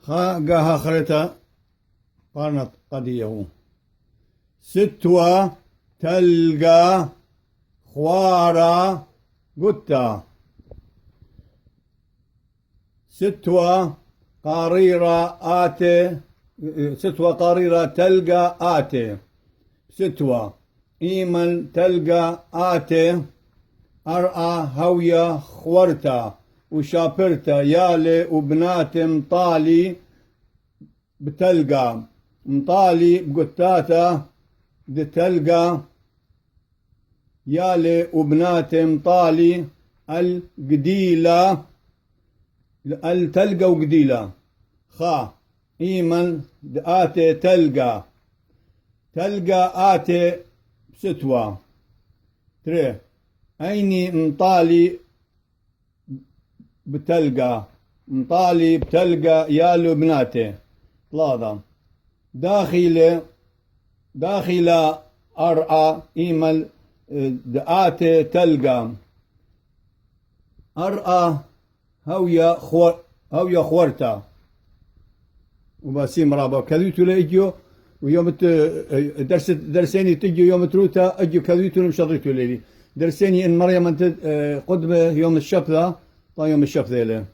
قاها خريطة قارنت قديه. ستوى تلقى خوارا قتا. ستوى قاريرة آتي. ستوى قاريرة تلقى آتي. ستوى إيمن تلقى آتي. أرأى هوية خورتا وشابرتا يالي وبنات مطالي بتلقى. مطالي بقتاتا بتلقى يالي وبنات مطالي القديلة. التلقى وقديلة. خا إيمن آتي تلقى. تلقى آتي ستوى. تري أيني مطالي بتلقى. مطالي بتلقى يالو بناتي. ثلاثة داخلة أرعى إيمل دآتي تلقى. أرعى هوية خورتا وباسيم رابا كذيتو لإجيو ويوم درسيني تجي يوم تروتا أجيو كذيتو مشضيتو ليلي درسيني إن مريم أنت قدمة يوم الشبثة طيب يوم الشبثة له